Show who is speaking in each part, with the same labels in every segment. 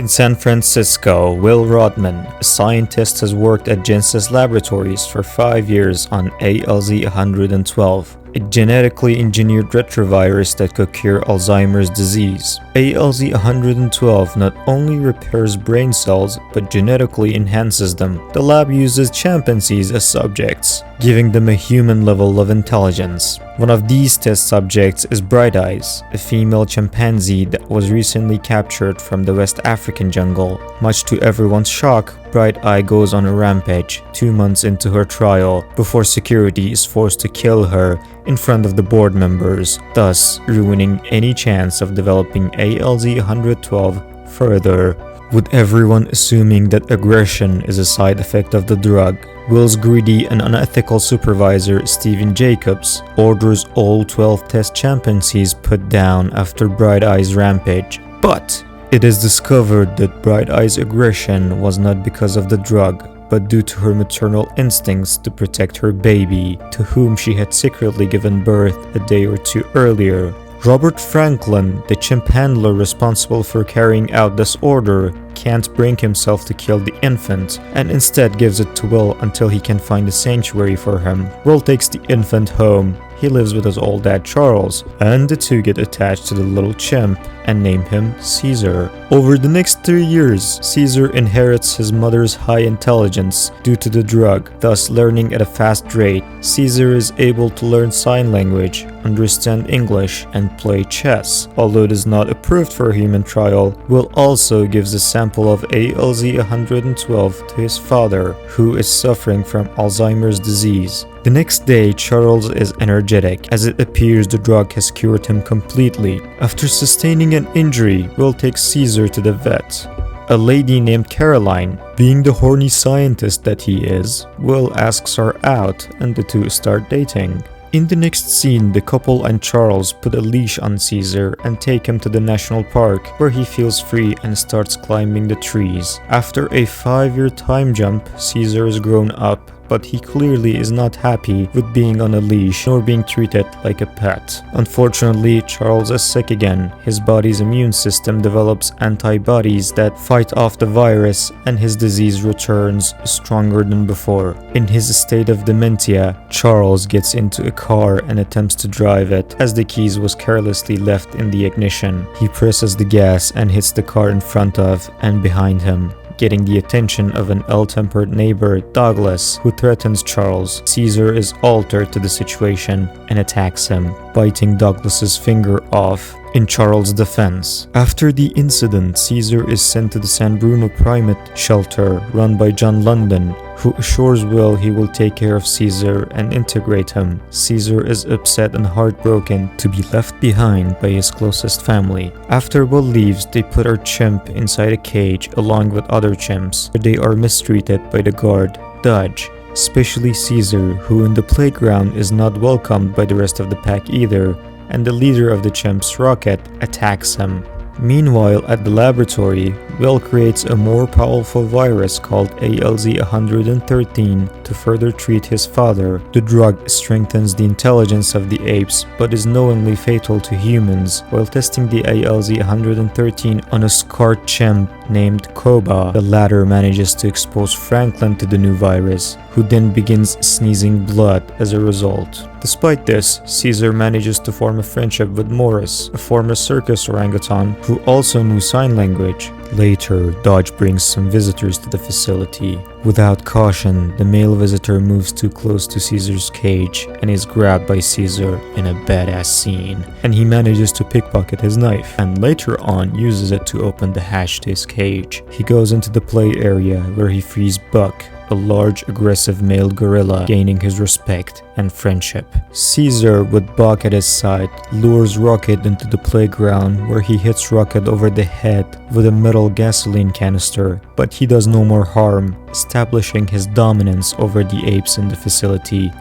Speaker 1: In San Francisco, Will Rodman, a scientist, has worked at Genesis Laboratories for 5 years on ALZ-112, a genetically engineered retrovirus that could cure Alzheimer's disease. ALZ-112 not only repairs brain cells, but genetically enhances them. The lab uses chimpanzees as subjects, giving them a human level of intelligence. One of these test subjects is Bright Eyes, a female chimpanzee that was recently captured from the West African jungle. Much to everyone's shock, Bright Eye goes on a rampage 2 months into her trial before security is forced to kill her in front of the board members, thus ruining any chance of developing ALZ-112 further. With everyone assuming that aggression is a side effect of the drug, Will's greedy and unethical supervisor, Stephen Jacobs, orders all 12 test chimpanzees put down after Bright Eye's rampage. But it is discovered that Bright Eye's aggression was not because of the drug, but due to her maternal instincts to protect her baby, to whom she had secretly given birth a day or two earlier. Robert Franklin, the chimp handler responsible for carrying out this order, can't bring himself to kill the infant and instead gives it to Will until he can find a sanctuary for him. Will takes the infant home. He lives with his old dad Charles, and the two get attached to the little chimp and name him Caesar. Over the next 3 years, Caesar inherits his mother's high intelligence due to the drug, thus learning at a fast rate. Caesar is able to learn sign language, understand English, and play chess. Although it is not approved for a human trial, Will also gives a sample of ALZ-112 to his father, who is suffering from Alzheimer's disease. The next day, Charles is energetic, as it appears the drug has cured him completely. After sustaining an injury, Will takes Caesar to the vet. A lady named Caroline, being the horny scientist that he is, Will asks her out and the two start dating. In the next scene, the couple and Charles put a leash on Caesar and take him to the national park, where he feels free and starts climbing the trees. After a 5-year time jump, Caesar is grown up, but he clearly is not happy with being on a leash nor being treated like a pet. Unfortunately, Charles is sick again. His body's immune system develops antibodies that fight off the virus, and his disease returns stronger than before. In his state of dementia, Charles gets into a car and attempts to drive it, as the keys was carelessly left in the ignition. He presses the gas and hits the car in front of and behind him, getting the attention of an ill-tempered neighbor, Douglas, who threatens Charles. Caesar is altered to the situation and attacks him, biting Douglas's finger off in Charles' defense. After the incident, Caesar is sent to the San Bruno Primate Shelter run by John London, who assures Will he will take care of Caesar and integrate him. Caesar is upset and heartbroken to be left behind by his closest family. After Will leaves, they put our chimp inside a cage along with other chimps, where they are mistreated by the guard, Dodge. Especially Caesar, who in the playground is not welcomed by the rest of the pack either, and the leader of the chimps, Rocket, attacks him. Meanwhile, at the laboratory, Will creates a more powerful virus called ALZ-113 to further treat his father. The drug strengthens the intelligence of the apes, but is knowingly fatal to humans. While testing the ALZ-113 on a scarred chimp named Koba, the latter manages to expose Franklin to the new virus, who then begins sneezing blood as a result. Despite this, Caesar manages to form a friendship with Morris, a former circus orangutan who also knew sign language. Later, Dodge brings some visitors to the facility. Without caution, the male visitor moves too close to Caesar's cage and is grabbed by Caesar in a badass scene, and he manages to pickpocket his knife, and later on uses it to open the hatch to his cage. He goes into the play area where he frees Buck, a large aggressive male gorilla, gaining his respect and friendship. Caesar, with Buck at his side, lures Rocket into the playground, where he hits Rocket over the head with a metal gasoline canister, but he does no more harm, establishing his dominance over the apes in the facility.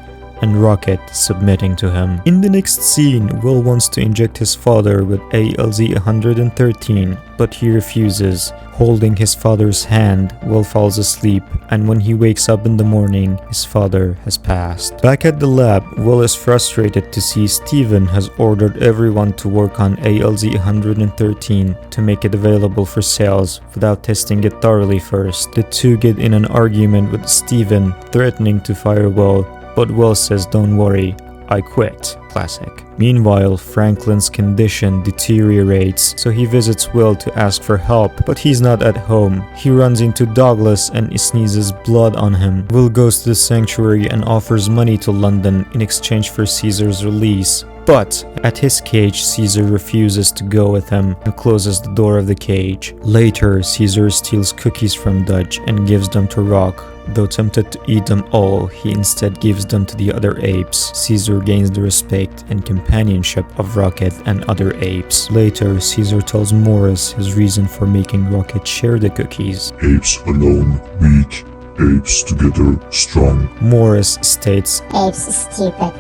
Speaker 1: and Rocket submitting to him. In the next scene, Will wants to inject his father with ALZ-113, but he refuses. Holding his father's hand, Will falls asleep, and when he wakes up in the morning, his father has passed. Back at the lab, Will is frustrated to see Steven has ordered everyone to work on ALZ-113 to make it available for sales without testing it thoroughly first. The two get in an argument with Steven, threatening to fire Will, but Will says don't worry, I quit. Classic. Meanwhile, Franklin's condition deteriorates, so he visits Will to ask for help, but he's not at home. He runs into Douglas and sneezes blood on him. Will goes to the sanctuary and offers money to London in exchange for Caesar's release. But at his cage, Caesar refuses to go with him and closes the door of the cage. Later, Caesar steals cookies from Dutch and gives them to Rock. Though tempted to eat them all, he instead gives them to the other apes. Caesar gains the respect and companionship of Rocket and other apes. Later, Caesar tells Morris his reason for making Rocket share the cookies.
Speaker 2: Apes alone, weak. Apes together, strong.
Speaker 1: Morris states,
Speaker 3: Apes stupid.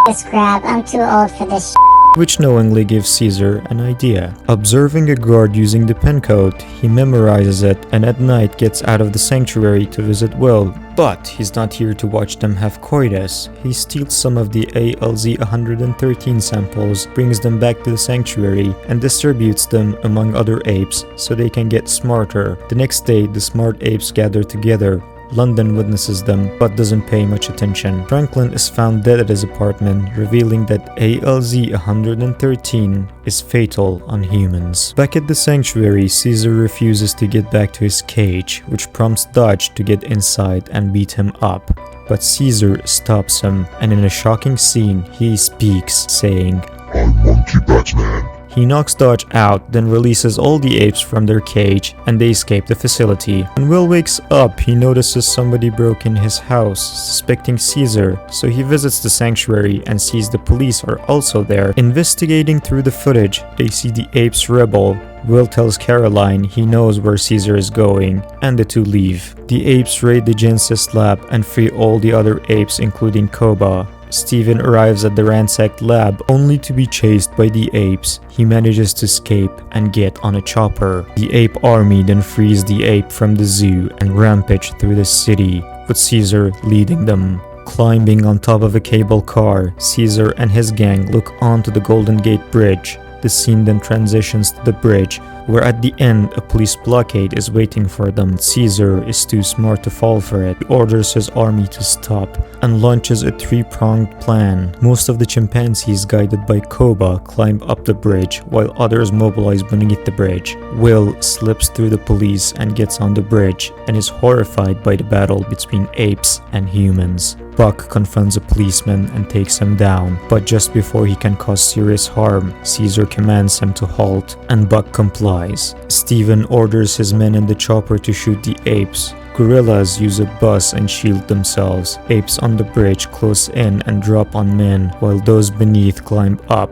Speaker 3: This crap, I'm too old for this
Speaker 1: which knowingly gives Caesar an idea. Observing a guard using the pen code, he memorizes it and at night gets out of the sanctuary to visit Will. But he's not here to watch them have coitus. He steals some of the ALZ-113 samples, brings them back to the sanctuary, and distributes them among other apes so they can get smarter. The next day, the smart apes gather together. London witnesses them, but doesn't pay much attention. Franklin is found dead at his apartment, revealing that ALZ-113 is fatal on humans. Back at the sanctuary, Caesar refuses to get back to his cage, which prompts Dodge to get inside and beat him up. But Caesar stops him, and in a shocking scene, he speaks, saying,
Speaker 2: I'm Monkey Batman.
Speaker 1: He knocks Dodge out, then releases all the apes from their cage, and they escape the facility. When Will wakes up, he notices somebody broke in his house, suspecting Caesar, so he visits the sanctuary and sees the police are also there. Investigating through the footage, they see the apes rebel. Will tells Caroline he knows where Caesar is going, and the two leave. The apes raid the Genesis lab and free all the other apes, including Koba. Steven arrives at the ransacked lab only to be chased by the apes. He manages to escape and get on a chopper. The ape army then frees the ape from the zoo and rampage through the city, with Caesar leading them. Climbing on top of a cable car, Caesar and his gang look onto the Golden Gate Bridge. The scene then transitions to the bridge, where at the end a police blockade is waiting for them. Caesar is too smart to fall for it. He orders his army to stop and launches a three-pronged plan. Most of the chimpanzees, guided by Koba, climb up the bridge, while others mobilize beneath the bridge. Will slips through the police and gets on the bridge, and is horrified by the battle between apes and humans. Buck confronts a policeman and takes him down, but just before he can cause serious harm, Caesar commands him to halt, and Buck complies. Steven orders his men in the chopper to shoot the apes. Gorillas use a bus and shield themselves. Apes on the bridge close in and drop on men, while those beneath climb up.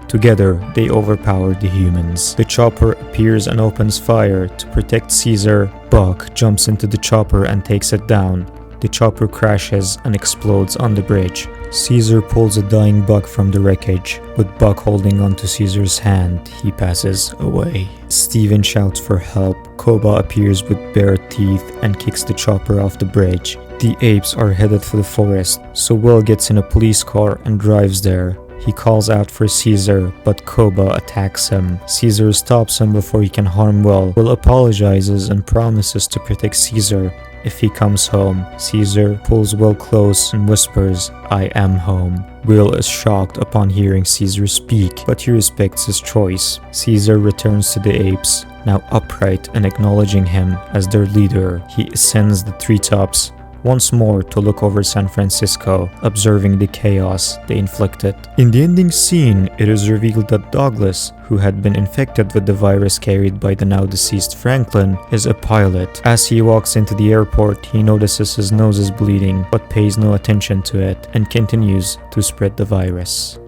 Speaker 1: Together, they overpower the humans. The chopper appears and opens fire to protect Caesar. Buck jumps into the chopper and takes it down. The chopper crashes and explodes on the bridge. Caesar pulls a dying Buck from the wreckage. With Buck holding onto Caesar's hand, he passes away. Steven shouts for help. Koba appears with bare teeth and kicks the chopper off the bridge. The apes are headed for the forest, so Will gets in a police car and drives there. He calls out for Caesar, but Koba attacks him. Caesar stops him before he can harm Will. Will apologizes and promises to protect Caesar if he comes home. Caesar pulls Will close and whispers, I am home. Will is shocked upon hearing Caesar speak, but he respects his choice. Caesar returns to the apes, now upright and acknowledging him as their leader. He ascends the treetops once more to look over San Francisco, observing the chaos they inflicted. In the ending scene, it is revealed that Douglas, who had been infected with the virus carried by the now deceased Franklin, is a pilot. As he walks into the airport, he notices his nose is bleeding, but pays no attention to it and continues to spread the virus.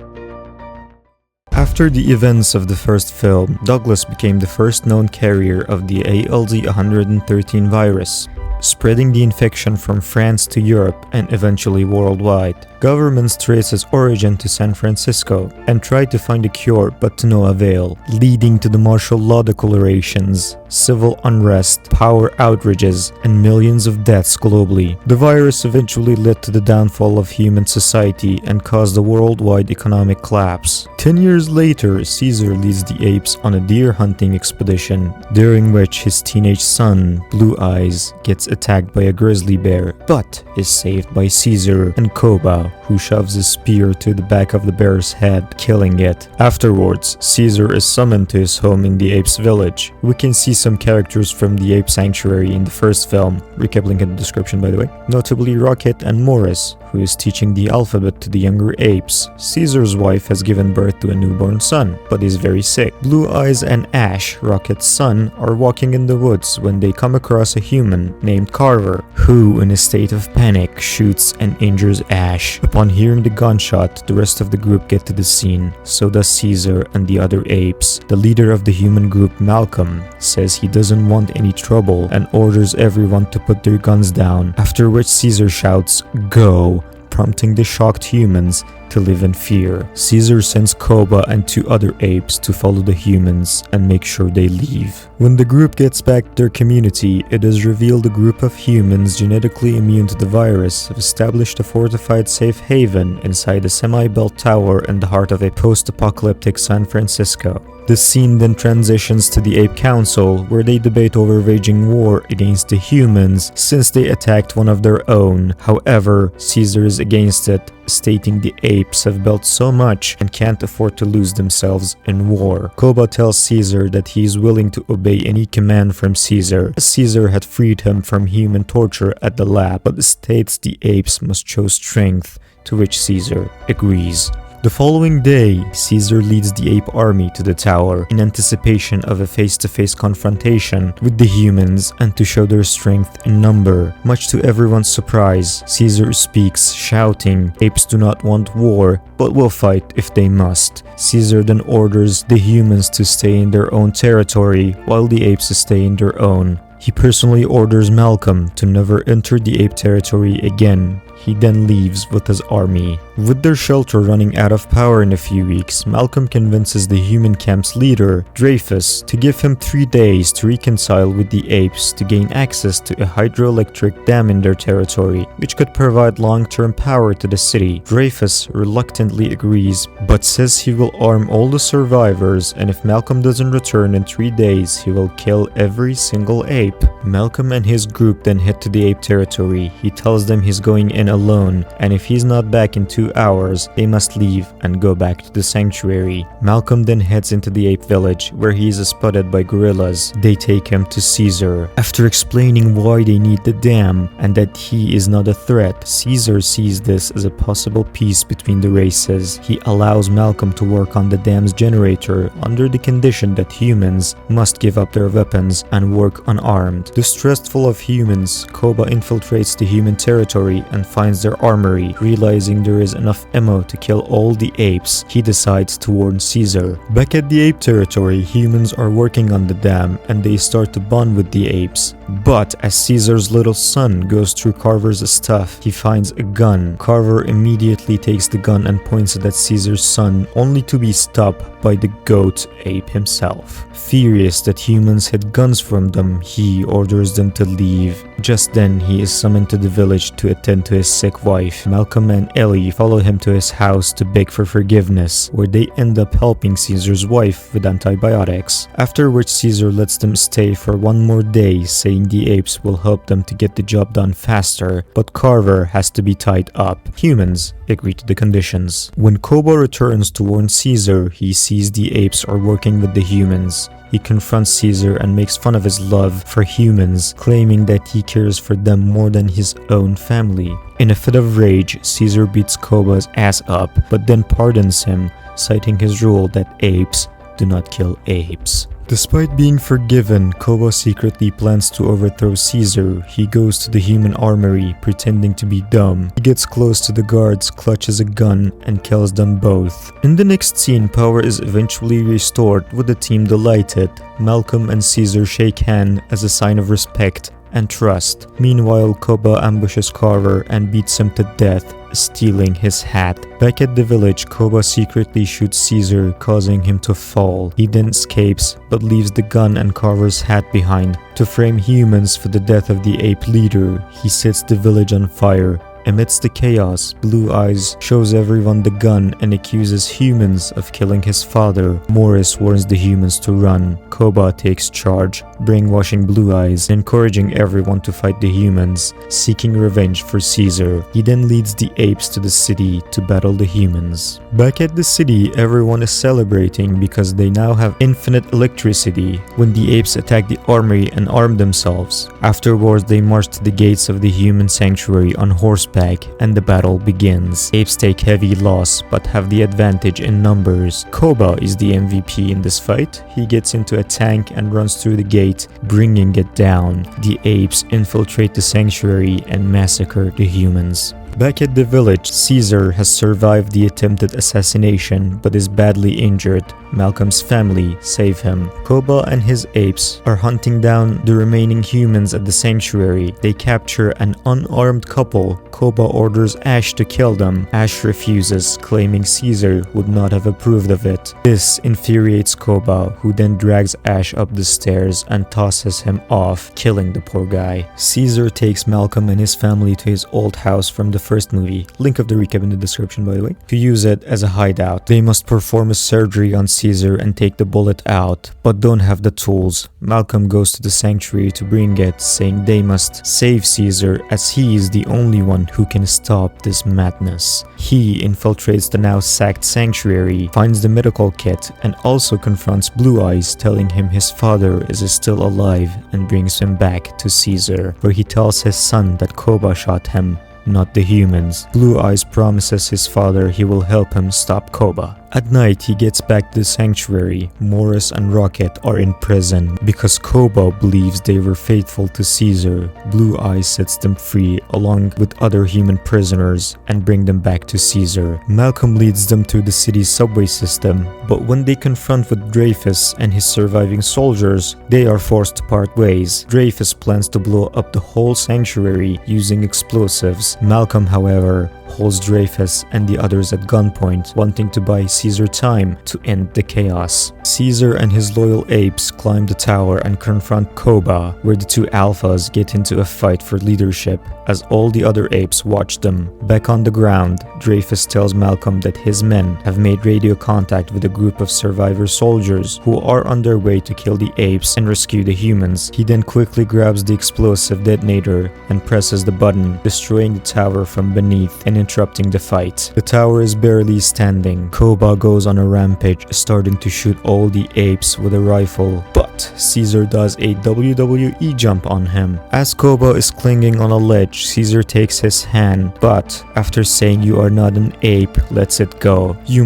Speaker 1: After the events of the first film, Douglas became the first known carrier of the ALZ-113 virus. spreading the infection from France to Europe and eventually worldwide. Governments trace its origin to San Francisco and tried to find a cure but to no avail, leading to the martial law declarations, civil unrest, power outrages, and millions of deaths globally. The virus eventually led to the downfall of human society and caused a worldwide economic collapse. 10 years later, Caesar leads the apes on a deer hunting expedition, during which his teenage son, Blue Eyes, gets attacked by a grizzly bear, but is saved by Caesar and Koba, who shoves a spear to the back of the bear's head, killing it. Afterwards, Caesar is summoned to his home in the apes' village. We can see some characters from the ape sanctuary in the first film, recap link in the description by the way, notably Rocket and Morris, who is teaching the alphabet to the younger apes. Caesar's wife has given birth to a newborn son, but is very sick. Blue Eyes and Ash, Rocket's son, are walking in the woods when they come across a human named Carver, who, in a state of panic, shoots and injures Ash. Upon hearing the gunshot, the rest of the group get to the scene. So does Caesar and the other apes. The leader of the human group, Malcolm, says he doesn't want any trouble and orders everyone to put their guns down, after which Caesar shouts, "Go!" prompting the shocked humans to live in fear. Caesar sends Koba and 2 other apes to follow the humans and make sure they leave. When the group gets back to their community, it is revealed a group of humans genetically immune to the virus have established a fortified safe haven inside a semi-built tower in the heart of a post-apocalyptic San Francisco. The scene then transitions to the Ape Council, where they debate over waging war against the humans since they attacked one of their own. However, Caesar is against it, stating the apes have built so much and can't afford to lose themselves in war. Koba tells Caesar that he is willing to obey any command from Caesar, as Caesar had freed him from human torture at the lab, but states the apes must show strength, to which Caesar agrees. The following day, Caesar leads the ape army to the tower in anticipation of a face-to-face confrontation with the humans and to show their strength in number. Much to everyone's surprise, Caesar speaks, shouting, "Apes do not want war, but will fight if they must." Caesar then orders the humans to stay in their own territory while the apes stay in their own. He personally orders Malcolm to never enter the ape territory again. He then leaves with his army. With their shelter running out of power in a few weeks, Malcolm convinces the human camp's leader, Dreyfus, to give him 3 days to reconcile with the apes to gain access to a hydroelectric dam in their territory, which could provide long-term power to the city. Dreyfus reluctantly agrees, but says he will arm all the survivors, and if Malcolm doesn't return in 3 days, he will kill every single ape. Malcolm and his group then head to the ape territory. He tells them he's going in alone, and if he's not back in 2 hours, they must leave and go back to the sanctuary. Malcolm then heads into the ape village, where he is spotted by gorillas. They take him to Caesar. After explaining why they need the dam and that he is not a threat, Caesar sees this as a possible peace between the races. He allows Malcolm to work on the dam's generator under the condition that humans must give up their weapons and work unarmed. Distrustful of humans, Koba infiltrates the human territory and finds their armory. Realizing there is enough ammo to kill all the apes, he decides to warn Caesar. Back at the ape territory, humans are working on the dam and they start to bond with the apes. But as Caesar's little son goes through Carver's stuff, he finds a gun. Carver immediately takes the gun and points it at Caesar's son, only to be stopped by the goat ape himself. Furious that humans had guns from them, he orders them to leave. Just then, he is summoned to the village to attend to his sick wife. Malcolm and Ellie follow him to his house to beg for forgiveness, where they end up helping Caesar's wife with antibiotics. After which Caesar lets them stay for 1 more day, saying the apes will help them to get the job done faster, but Carver has to be tied up. Humans agree to the conditions. When Koba returns to warn Caesar, he sees the apes are working with the humans. He confronts Caesar and makes fun of his love for humans, claiming that he cares for them more than his own family. In a fit of rage, Caesar beats Koba's ass up, but then pardons him, citing his rule that apes do not kill apes. Despite being forgiven, Koba secretly plans to overthrow Caesar. He goes to the human armory, pretending to be dumb. He gets close to the guards, clutches a gun, and kills them both. In the next scene, power is eventually restored, with the team delighted. Malcolm and Caesar shake hands as a sign of respect, and trust. Meanwhile, Koba ambushes Carver and beats him to death, stealing his hat. Back at the village, Koba secretly shoots Caesar, causing him to fall. He then escapes, but leaves the gun and Carver's hat behind. To frame humans for the death of the ape leader, he sets the village on fire. Amidst the chaos, Blue Eyes shows everyone the gun and accuses humans of killing his father. Morris warns the humans to run. Koba takes charge, brainwashing Blue Eyes, encouraging everyone to fight the humans, seeking revenge for Caesar. He then leads the apes to the city to battle the humans. Back at the city, everyone is celebrating because they now have infinite electricity when the apes attack the armory and arm themselves. Afterwards, they march to the gates of the human sanctuary on horseback, and the battle begins. Apes take heavy loss but have the advantage in numbers. Koba is the MVP in this fight. He gets into a tank and runs through the gate, bringing it down. The apes infiltrate the sanctuary and massacre the humans. Back at the village, Caesar has survived the attempted assassination but is badly injured. Malcolm's family save him. Koba and his apes are hunting down the remaining humans at the sanctuary. They capture an unarmed couple. Koba orders Ash to kill them. Ash refuses, claiming Caesar would not have approved of it. This infuriates Koba, who then drags Ash up the stairs and tosses him off, killing the poor guy. Caesar takes Malcolm and his family to his old house from the first movie, link of the recap in the description by the way, to use it as a hideout. They must perform a surgery on Caesar and take the bullet out, but don't have the tools. Malcolm goes to the sanctuary to bring it, saying they must save Caesar as he is the only one who can stop this madness. He infiltrates the now sacked sanctuary, finds the medical kit, and also confronts Blue Eyes, telling him his father is still alive, and brings him back to Caesar, where he tells his son that Koba shot him, not the humans. Blue Eyes promises his father he will help him stop Koba. At night, he gets back to the sanctuary. Morris and Rocket are in prison because Koba believes they were faithful to Caesar. Blue Eyes sets them free along with other human prisoners and bring them back to Caesar. Malcolm leads them to the city's subway system, but when they confront with Dreyfus and his surviving soldiers, they are forced to part ways. Dreyfus plans to blow up the whole sanctuary using explosives. Malcolm, however, holds Dreyfus and the others at gunpoint, wanting to buy Caesar time to end the chaos. Caesar and his loyal apes climb the tower and confront Koba, where the two alphas get into a fight for leadership as all the other apes watch them. Back on the ground, Dreyfus tells Malcolm that his men have made radio contact with a group of survivor soldiers who are on their way to kill the apes and rescue the humans. He then quickly grabs the explosive detonator and presses the button, destroying the tower from beneath and interrupting the fight. The tower is barely standing. Koba goes on a rampage, starting to shoot all the apes with a rifle, but Caesar does a WWE jump on him. As Koba is clinging on a ledge, Caesar takes his hand, but after saying "You are not an ape," lets it go. "You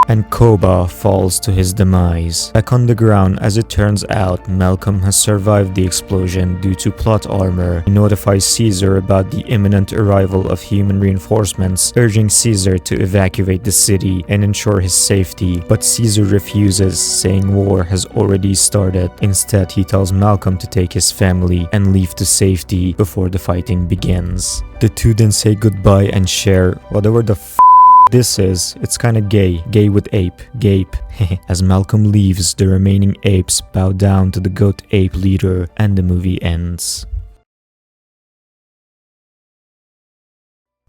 Speaker 1: and Koba falls to his demise. Back on the ground, as it turns out, Malcolm has survived the explosion due to plot armor. He notifies Caesar about the imminent arrival of human reinforcements, urging Caesar to evacuate the city and ensure his safety, but Caesar refuses, saying war has already started. Instead, he tells Malcolm to take his family and leave to safety before the fighting begins. The two then say goodbye and share whatever the this is. It's kinda gay with ape, gape. As Malcolm leaves, the remaining apes bow down to the goat ape leader and the movie ends.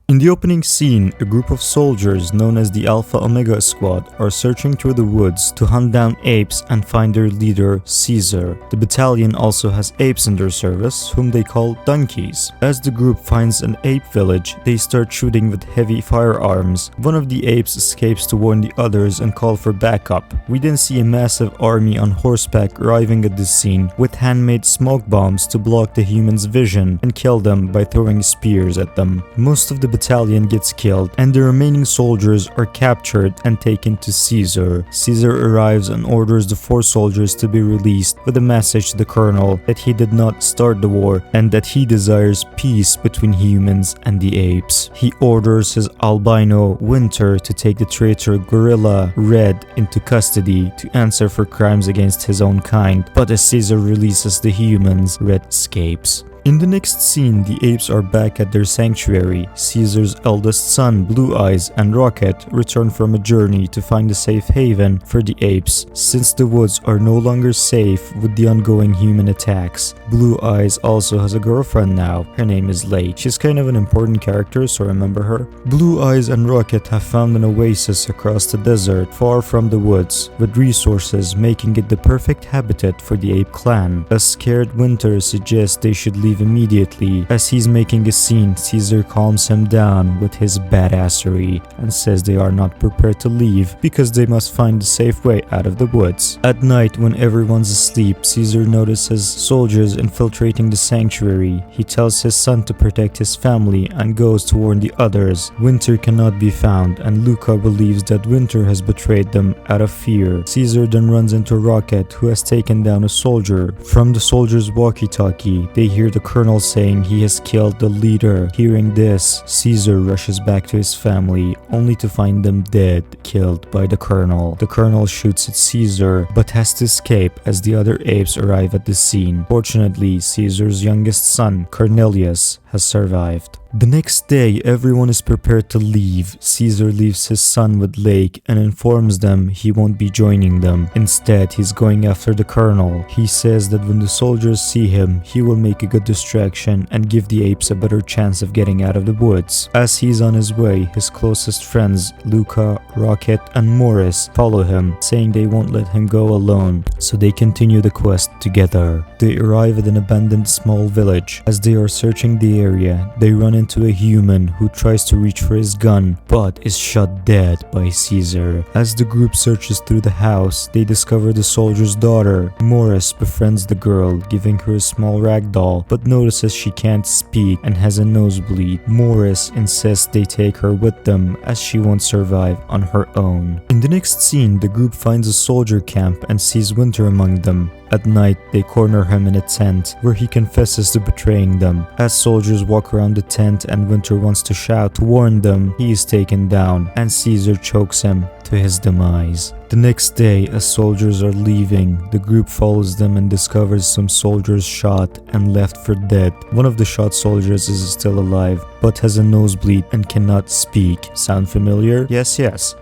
Speaker 1: In the opening scene, a group of soldiers known as the Alpha Omega Squad are searching through the woods to hunt down apes and find their leader, Caesar. The battalion also has apes in their service, whom they call donkeys. As the group finds an ape village, they start shooting with heavy firearms. One of the apes escapes to warn the others and call for backup. We then see a massive army on horseback arriving at this scene with handmade smoke bombs to block the humans' vision and kill them by throwing spears at them. Most of the battalion gets killed, and the remaining soldiers are captured and taken to Caesar. Caesar arrives and orders the 4 soldiers to be released with a message to the colonel that he did not start the war and that he desires peace between humans and the apes. He orders his albino Winter to take the traitor gorilla Red into custody to answer for crimes against his own kind, but as Caesar releases the humans, Red escapes. In the next scene, the apes are back at their sanctuary. Caesar's eldest son, Blue Eyes, and Rocket return from a journey to find a safe haven for the apes, since the woods are no longer safe with the ongoing human attacks. Blue Eyes also has a girlfriend now. Her name is Lake. She's kind of an important character, so remember her. Blue Eyes and Rocket have found an oasis across the desert, far from the woods, with resources making it the perfect habitat for the ape clan. A scared Winter suggests they should leave immediately. As he's making a scene, Caesar calms him down with his badassery and says they are not prepared to leave because they must find a safe way out of the woods. At night, when everyone's asleep, Caesar notices soldiers infiltrating the sanctuary. He tells his son to protect his family and goes to warn the others. Winter cannot be found, and Luca believes that Winter has betrayed them out of fear. Caesar then runs into Rocket, who has taken down a soldier. From the soldier's walkie-talkie, they hear the colonel saying he has killed the leader. Hearing this, Caesar rushes back to his family, only to find them dead, killed by the colonel. The colonel shoots at Caesar, but has to escape as the other apes arrive at the scene. Fortunately, Caesar's youngest son, Cornelius, has survived. The next day, everyone is prepared to leave. Caesar leaves his son with Lake and informs them he won't be joining them. Instead, he's going after the colonel. He says that when the soldiers see him, he will make a good distraction and give the apes a better chance of getting out of the woods. As he's on his way, his closest friends, Luca, Rocket, and Morris, follow him, saying they won't let him go alone, so they continue the quest together. They arrive at an abandoned small village. As they are searching the area, they run into a human who tries to reach for his gun but is shot dead by Caesar. As the group searches through the house, they discover the soldier's daughter. Morris befriends the girl, giving her a small rag doll, but notices she can't speak and has a nosebleed. Morris insists they take her with them as she won't survive on her own. In the next scene, the group finds a soldier camp and sees Winter among them. At night, they corner him in a tent where he confesses to betraying them. As soldiers walk around the tent and Winter wants to shout to warn them, he is taken down and Caesar chokes him to his demise. The next day, as soldiers are leaving, the group follows them and discovers some soldiers shot and left for dead. One of the shot soldiers is still alive, but has a nosebleed and cannot speak. Sound familiar? Yes,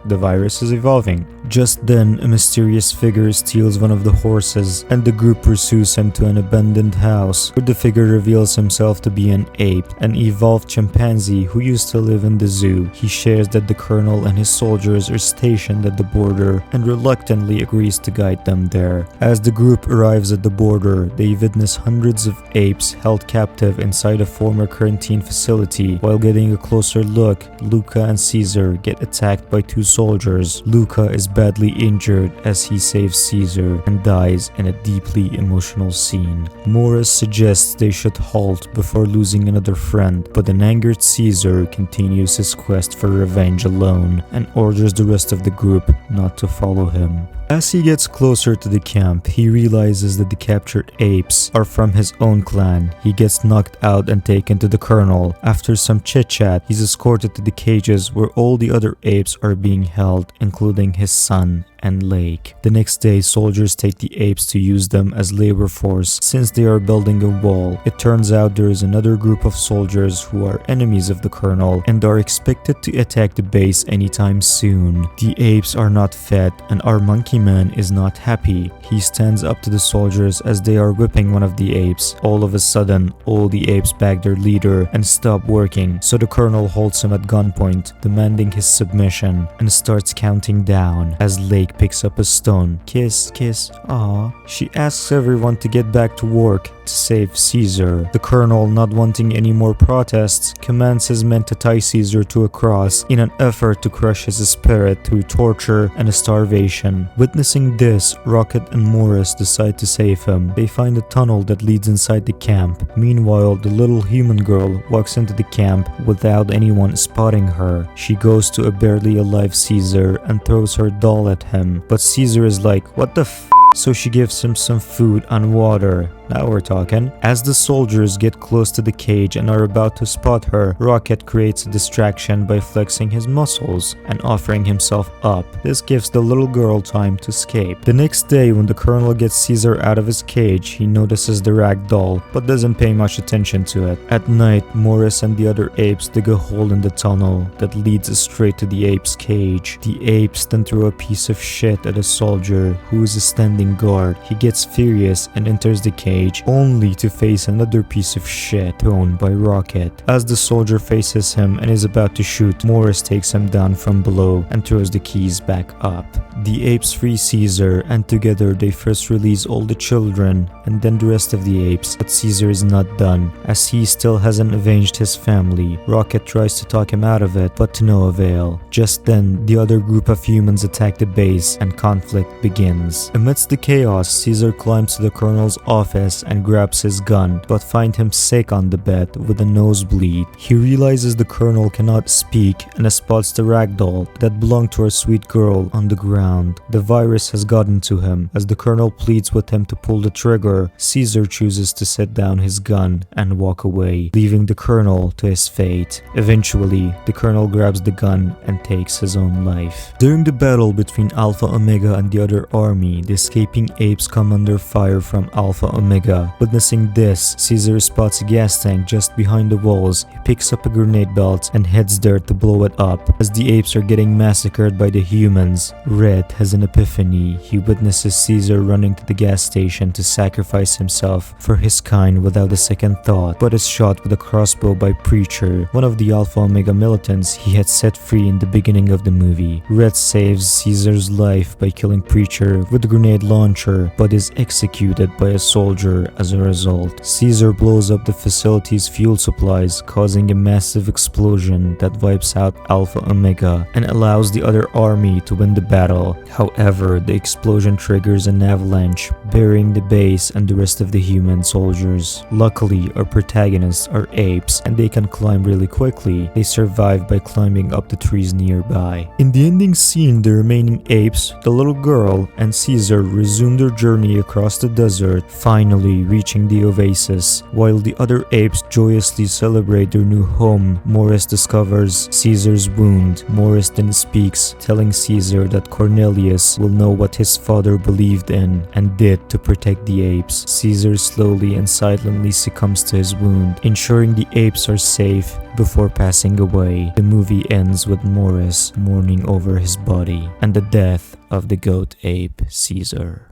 Speaker 1: the virus is evolving. Just then, a mysterious figure steals one of the horses, and the group pursues him to an abandoned house, where the figure reveals himself to be an ape, an evolved chimpanzee who used to live in the zoo. He shares that the colonel and his soldiers are stationed at the border, and reluctantly agrees to guide them there. As the group arrives at the border, they witness hundreds of apes held captive inside a former quarantine facility. While getting a closer look, Luca and Caesar get attacked by 2 soldiers. Luca is badly injured as he saves Caesar and dies in a deeply emotional scene. Morris suggests they should halt before losing another friend, but an angered Caesar continues his quest for revenge alone and orders the rest of the group not to follow him. As he gets closer to the camp, he realizes that the captured apes are from his own clan. He gets knocked out and taken to the colonel. After some chit-chat, he's escorted to the cages where all the other apes are being held, including his son and Lake. The next day, soldiers take the apes to use them as labor force since they are building a wall. It turns out there is another group of soldiers who are enemies of the colonel and are expected to attack the base anytime soon. The apes are not fed and our monkey man is not happy. He stands up to the soldiers as they are whipping one of the apes. All of a sudden, all the apes bag their leader and stop working, so the colonel holds him at gunpoint, demanding his submission, and starts counting down as Lake picks up a stone. Kiss, kiss, aww. She asks everyone to get back to work to save Caesar. The colonel, not wanting any more protests, commands his men to tie Caesar to a cross in an effort to crush his spirit through torture and starvation. Witnessing this, Rocket and Morris decide to save him. They find a tunnel that leads inside the camp. Meanwhile, the little human girl walks into the camp without anyone spotting her. She goes to a barely alive Caesar and throws her doll at him, but Caesar is like, "What the f?" So she gives him some food and water. Now we're talking. As the soldiers get close to the cage and are about to spot her, Rocket creates a distraction by flexing his muscles and offering himself up. This gives the little girl time to escape. The next day, when the colonel gets Caesar out of his cage, he notices the rag doll, but doesn't pay much attention to it. At night, Morris and the other apes dig a hole in the tunnel that leads straight to the ape's cage. The apes then throw a piece of shit at a soldier who is standing guard. He gets furious and enters the cage, only to face another piece of shit thrown by Rocket. As the soldier faces him and is about to shoot, Morris takes him down from below and throws the keys back up. The apes free Caesar, and together they first release all the children and then the rest of the apes, but Caesar is not done, as he still hasn't avenged his family. Rocket tries to talk him out of it, but to no avail. Just then, the other group of humans attack the base and conflict begins. Amidst the chaos, Caesar climbs to the colonel's office and grabs his gun, but finds him sick on the bed with a nosebleed. He realizes the colonel cannot speak and spots the ragdoll that belonged to our sweet girl on the ground. The virus has gotten to him. As the colonel pleads with him to pull the trigger, Caesar chooses to set down his gun and walk away, leaving the colonel to his fate. Eventually, the colonel grabs the gun and takes his own life. During the battle between Alpha Omega and the other army, the escaping apes come under fire from Alpha Omega. Witnessing this, Caesar spots a gas tank just behind the walls. He picks up a grenade belt and heads there to blow it up. As the apes are getting massacred by the humans, Red has an epiphany. He witnesses Caesar running to the gas station to sacrifice himself for his kind without a second thought, but is shot with a crossbow by Preacher, one of the Alpha Omega militants he had set free in the beginning of the movie. Red saves Caesar's life by killing Preacher with a grenade launcher, but is executed by a soldier as a result. Caesar blows up the facility's fuel supplies, causing a massive explosion that wipes out Alpha Omega and allows the other army to win the battle. However, the explosion triggers an avalanche, burying the base and the rest of the human soldiers. Luckily, our protagonists are apes and they can climb really quickly. They survive by climbing up the trees nearby. In the ending scene, the remaining apes, the little girl, and Caesar resume their journey across the desert, finally reaching the oasis. While the other apes joyously celebrate their new home, Morris discovers Caesar's wound. Morris then speaks, telling Caesar that Cornelius will know what his father believed in and did to protect the apes. Caesar slowly and silently succumbs to his wound, ensuring the apes are safe before passing away. The movie ends with Morris mourning over his body and the death of the goat ape Caesar.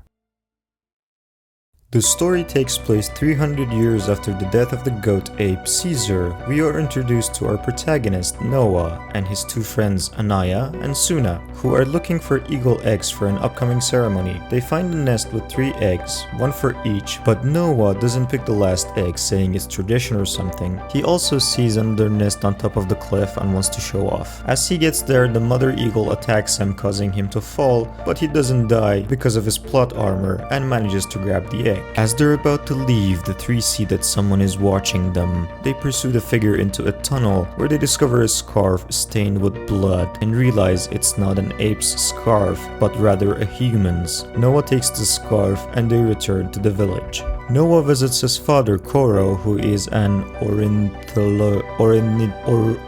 Speaker 1: The story takes place 300 years after the death of the goat ape Caesar. We are introduced to our protagonist Noah and his two friends Anaya and Suna, who are looking for eagle eggs for an upcoming ceremony. They find a nest with 3 eggs, one for each, but Noah doesn't pick the last egg, saying it's tradition or something. He also sees another nest on top of the cliff and wants to show off. As he gets there, the mother eagle attacks him, causing him to fall, but he doesn't die because of his plot armor and manages to grab the egg. As they're about to leave, the 3 see that someone is watching them. They pursue the figure into a tunnel where they discover a scarf stained with blood and realize it's not an ape's scarf but rather a human's. Noah takes the scarf and they return to the village. Noah visits his father Koro, who is an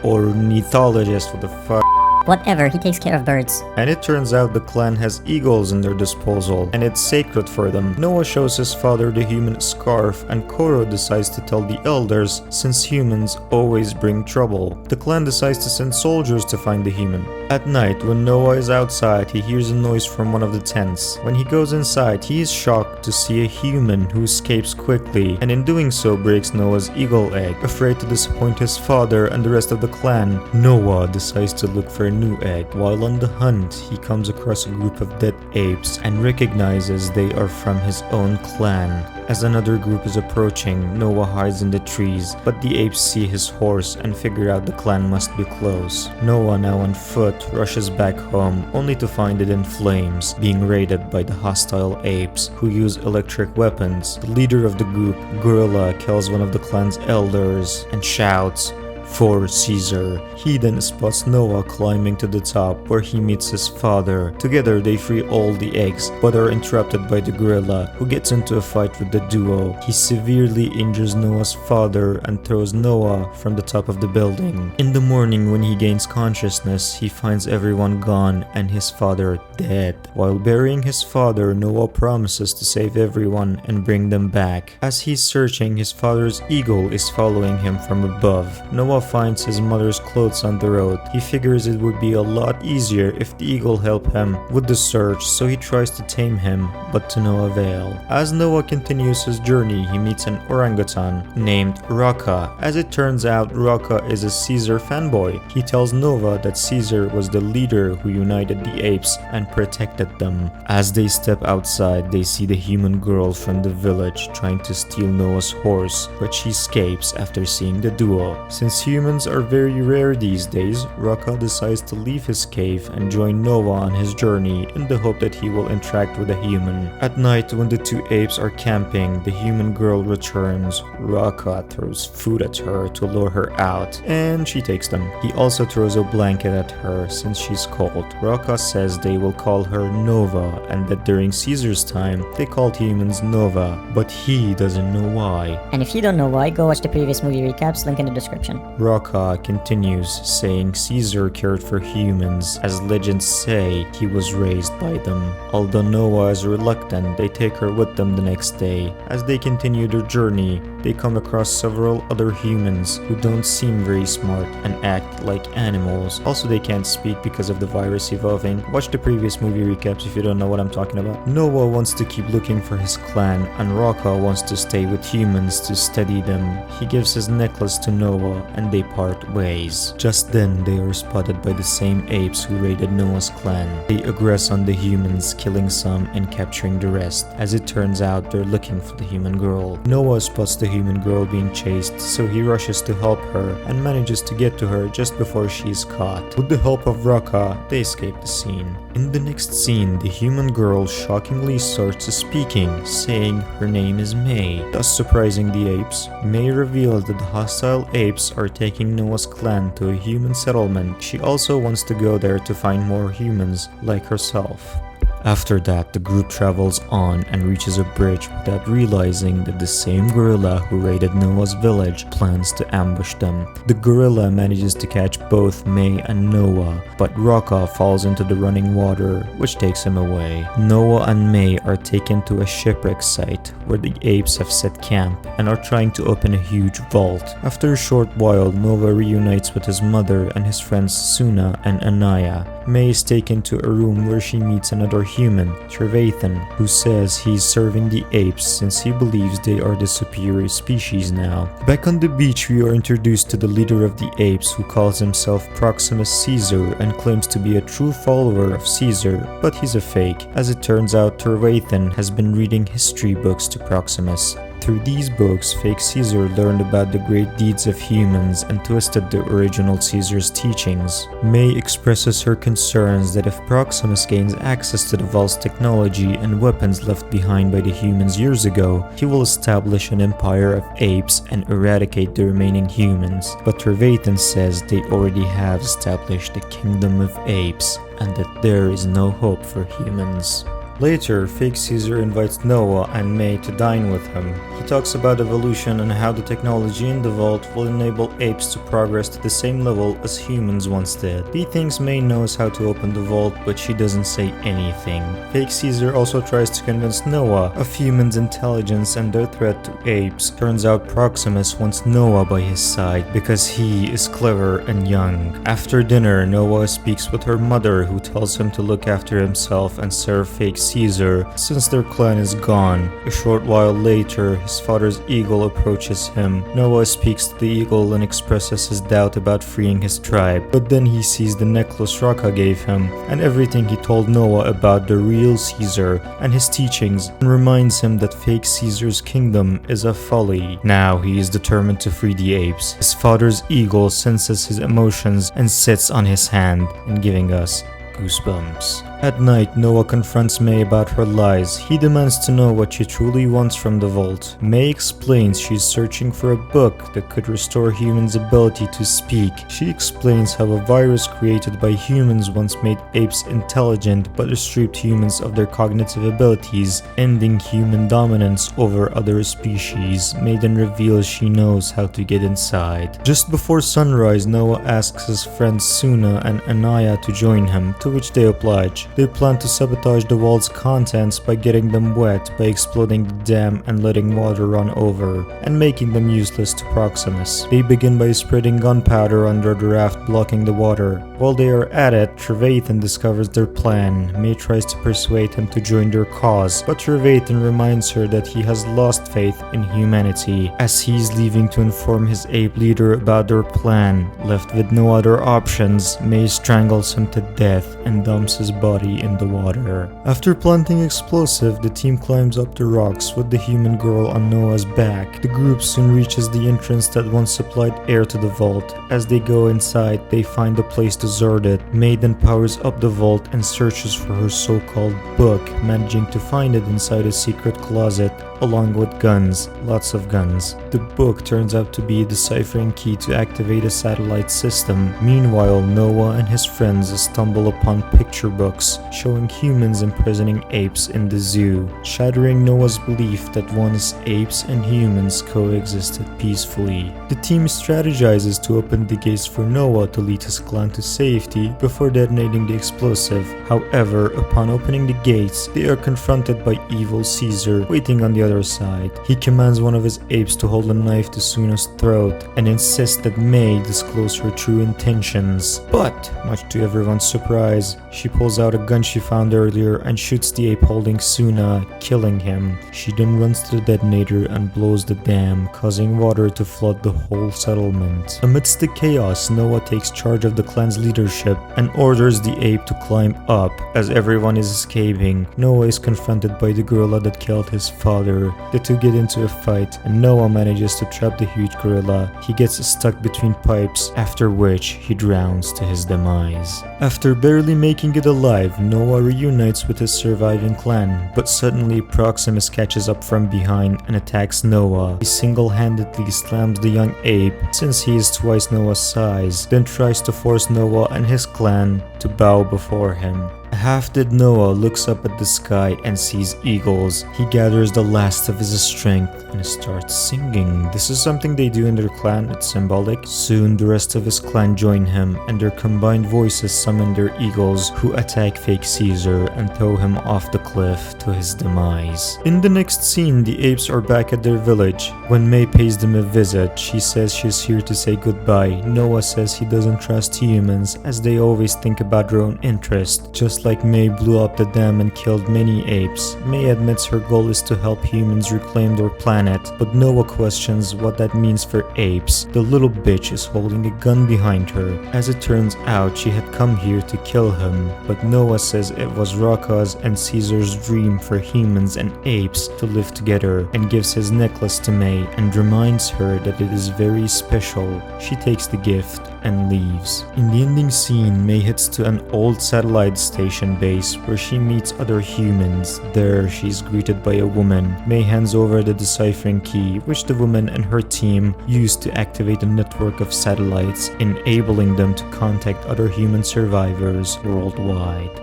Speaker 1: ornithologist. What the fuck?
Speaker 4: Whatever, he takes care of birds.
Speaker 1: And it turns out the clan has eagles in their disposal, and it's sacred for them. Noah shows his father the human scarf, and Koro decides to tell the elders, since humans always bring trouble. The clan decides to send soldiers to find the human. At night, when Noah is outside, he hears a noise from one of the tents. When he goes inside, he is shocked to see a human who escapes quickly, and in doing so breaks Noah's eagle egg. Afraid to disappoint his father and the rest of the clan, Noah decides to look for new egg. While on the hunt, he comes across a group of dead apes and recognizes they are from his own clan. As another group is approaching, Noah hides in the trees, but the apes see his horse and figure out the clan must be close. Noah, now on foot, rushes back home, only to find it in flames, being raided by the hostile apes, who use electric weapons. The leader of the group, Gorilla, kills one of the clan's elders and shouts, "For Caesar." He then spots Noah climbing to the top, where he meets his father. Together they free all the eggs, but are interrupted by the gorilla, who gets into a fight with the duo. He severely injures Noah's father and throws Noah from the top of the building. In the morning, when he gains consciousness, he finds everyone gone and his father dead. While burying his father, Noah promises to save everyone and bring them back. As he's searching, his father's eagle is following him from above. Noah finds his mother's clothes on the road. He figures it would be a lot easier if the eagle helped him with the search, so he tries to tame him, but to no avail. As Noah continues his journey, he meets an orangutan named Rocca. As it turns out, Rocca is a Caesar fanboy. He tells Noah that Caesar was the leader who united the apes and protected them. As they step outside, they see the human girl from the village trying to steal Noah's horse, but she escapes after seeing the duo. Since humans are very rare these days, Rocca decides to leave his cave and join Noah on his journey in the hope that he will interact with a human. At night, when the two apes are camping, the human girl returns. Rocca throws food at her to lure her out, and she takes them. He also throws a blanket at her since she's cold. Rocca says they will call her Nova, and that during Caesar's time, they called humans Nova, but he doesn't know why.
Speaker 4: And if you don't know why, go watch the previous movie recaps, link in the description.
Speaker 1: Rocca continues, saying Caesar cared for humans, as legends say he was raised by them. Although Noah is reluctant, they take her with them the next day. As they continue their journey, they come across several other humans who don't seem very smart and act like animals. Also, they can't speak because of the virus evolving. Watch the previous movie recaps if you don't know what I'm talking about. Noah wants to keep looking for his clan, and Rocca wants to stay with humans to study them. He gives his necklace to Noah, and they part ways. Just then, they are spotted by the same apes who raided Noah's clan. They aggress on the humans, killing some and capturing the rest. As it turns out, they're looking for the human girl. Noah spots the human girl being chased, so he rushes to help her and manages to get to her just before she is caught. With the help of Rocca, they escape the scene. In the next scene, the human girl shockingly starts speaking, saying her name is May, thus surprising the apes. May reveals that the hostile apes are taking Noah's clan to a human settlement. She also wants to go there to find more humans like herself. After that, the group travels on and reaches a bridge without realizing that the same gorilla who raided Noah's village plans to ambush them. The gorilla manages to catch both May and Noah, but Rocca falls into the running water, which takes him away. Noah and May are taken to a shipwreck site where the apes have set camp and are trying to open a huge vault. After a short while, Noah reunites with his mother and his friends Suna and Anaya. May is taken to a room where she meets another human, Trevathan, who says he's serving the apes since he believes they are the superior species now. Back on the beach, we are introduced to the leader of the apes, who calls himself Proximus Caesar and claims to be a true follower of Caesar, but he's a fake. As it turns out, Trevathan has been reading history books to Proximus. Through these books, fake Caesar learned about the great deeds of humans and twisted the original Caesar's teachings. May expresses her concerns that if Proximus gains access to the vault's technology and weapons left behind by the humans years ago, he will establish an empire of apes and eradicate the remaining humans. But Trevathan says they already have established the kingdom of apes and that there is no hope for humans. Later, fake Caesar invites Noah and May to dine with him. He talks about evolution and how the technology in the vault will enable apes to progress to the same level as humans once did. He thinks May knows how to open the vault, but she doesn't say anything. Fake Caesar also tries to convince Noah of humans' intelligence and their threat to apes. Turns out Proximus wants Noah by his side because he is clever and young. After dinner, Noah speaks with her mother, who tells him to look after himself and serve fake Caesar, since their clan is gone. A short while later, his father's eagle approaches him. Noah speaks to the eagle and expresses his doubt about freeing his tribe, but then he sees the necklace Raka gave him, and everything he told Noah about the real Caesar and his teachings, and reminds him that fake Caesar's kingdom is a folly. Now he is determined to free the apes. His father's eagle senses his emotions and sits on his hand, and giving us goosebumps. At night, Noah confronts May about her lies. He demands to know what she truly wants from the vault. May explains she's searching for a book that could restore humans' ability to speak. She explains how a virus created by humans once made apes intelligent but stripped humans of their cognitive abilities, ending human dominance over other species. May then reveals she knows how to get inside. Just before sunrise, Noah asks his friends Suna and Anaya to join him, to which they oblige. They plan to sabotage the wall's contents by getting them wet by exploding the dam and letting water run over, and making them useless to Proximus. They begin by spreading gunpowder under the raft blocking the water. While they are at it, Trevathan discovers their plan. May tries to persuade him to join their cause, but Trevathan reminds her that he has lost faith in humanity. As he's leaving to inform his ape leader about their plan, left with no other options, May strangles him to death and dumps his body in the water. After planting explosive, the team climbs up the rocks with the human girl on Noah's back. The group soon reaches the entrance that once supplied air to the vault. As they go inside, they find the place deserted. May then powers up the vault and searches for her so-called book, managing to find it inside a secret closet along with guns, lots of guns. The book turns out to be a deciphering key to activate a satellite system. Meanwhile, Noah and his friends stumble upon picture books showing humans imprisoning apes in the zoo, shattering Noah's belief that once apes and humans coexisted peacefully. The team strategizes to open the gates for Noah to lead his clan to safety before detonating the explosive. However, upon opening the gates, they are confronted by evil Caesar waiting on the other side. He commands one of his apes to hold a knife to Suna's throat and insists that May disclose her true intentions. But, much to everyone's surprise, she pulls out a gun she found earlier and shoots the ape holding Suna, killing him. She then runs to the detonator and blows the dam, causing water to flood the whole settlement. Amidst the chaos, Noah takes charge of the clan's leadership and orders the ape to climb up. As everyone is escaping, Noah is confronted by the gorilla that killed his father. The two get into a fight and Noah manages to trap the huge gorilla. He gets stuck between pipes, after which he drowns to his demise. After barely making it alive, Noah reunites with his surviving clan, but suddenly Proximus catches up from behind and attacks Noah. He single-handedly slams the young ape, since he is twice Noah's size, then tries to force Noah and his clan to bow before him. A half-dead Noah looks up at the sky and sees eagles. He gathers the last of his strength and starts singing. This is something they do in their clan, it's symbolic. Soon the rest of his clan join him and their combined voices summon their eagles, who attack fake Caesar and throw him off the cliff to his demise. In the next scene, the apes are back at their village. When May pays them a visit, she says she's here to say goodbye. Noah says he doesn't trust humans as they always think about their own interest. Just like May blew up the dam and killed many apes, May admits her goal is to help humans reclaim their planet, but Noah questions what that means for apes. The little bitch is holding a gun behind her. As it turns out, she had come here to kill him, but Noah says it was Raka's and Caesar's dream for humans and apes to live together, and gives his necklace to May and reminds her that it is very special. She takes the gift and leaves. In the ending scene, May heads to an old satellite station base where she meets other humans. There, she's greeted by a woman. May hands over the deciphering key, which the woman and her team use to activate a network of satellites, enabling them to contact other human survivors worldwide.